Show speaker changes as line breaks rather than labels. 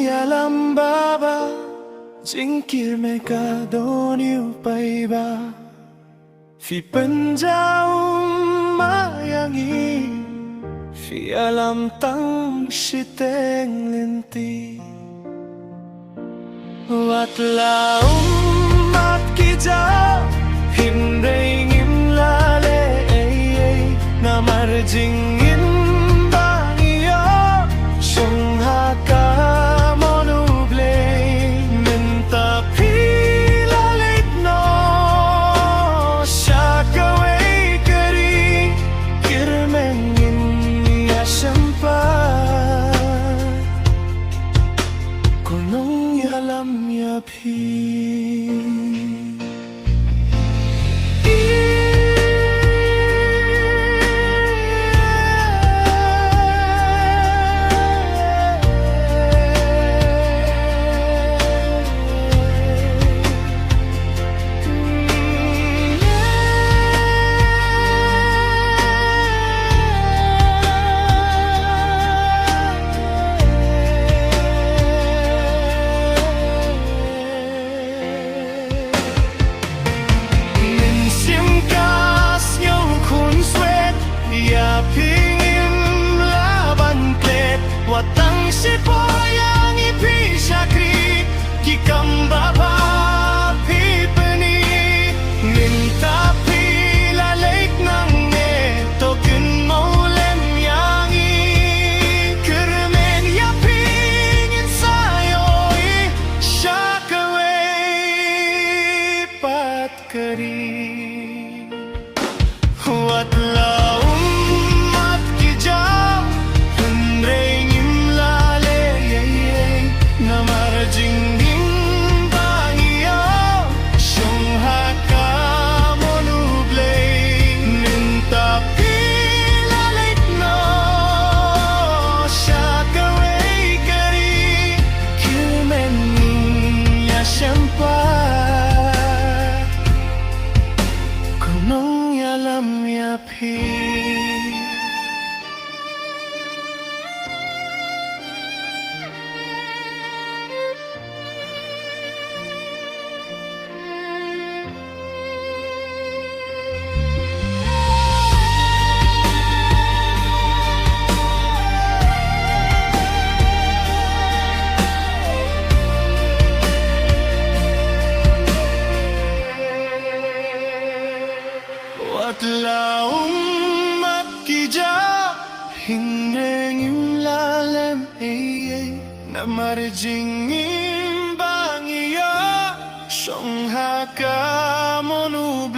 yalam baba Jing kir me ka don yêu bay ba Phi pen jaum mayangi Phi alam tang shiteng linti Wat laum mat kija Hin reing im la le Na mar jing in bang iyo Shong ha ka monuble Minta pila leit no Shaka way kari Kirmengin ya sempat Kunong yalam ya pi Watang si poyang ipisakri Kikam baba pipeni Minta pila leit nang neto Kun maulem yangi Kermen ya pingin sayoi Syakaway pat kari Wat laum mat kijam Henreng Jing in bang iyo Shong ha ka monuble Minta pila leit no Shaka way kari Kirmen ya sempat Kunong yalam ya pi Wat laum mat kija Hinreng im lalem Na mar jing im bang iyo Shong ha ka monuble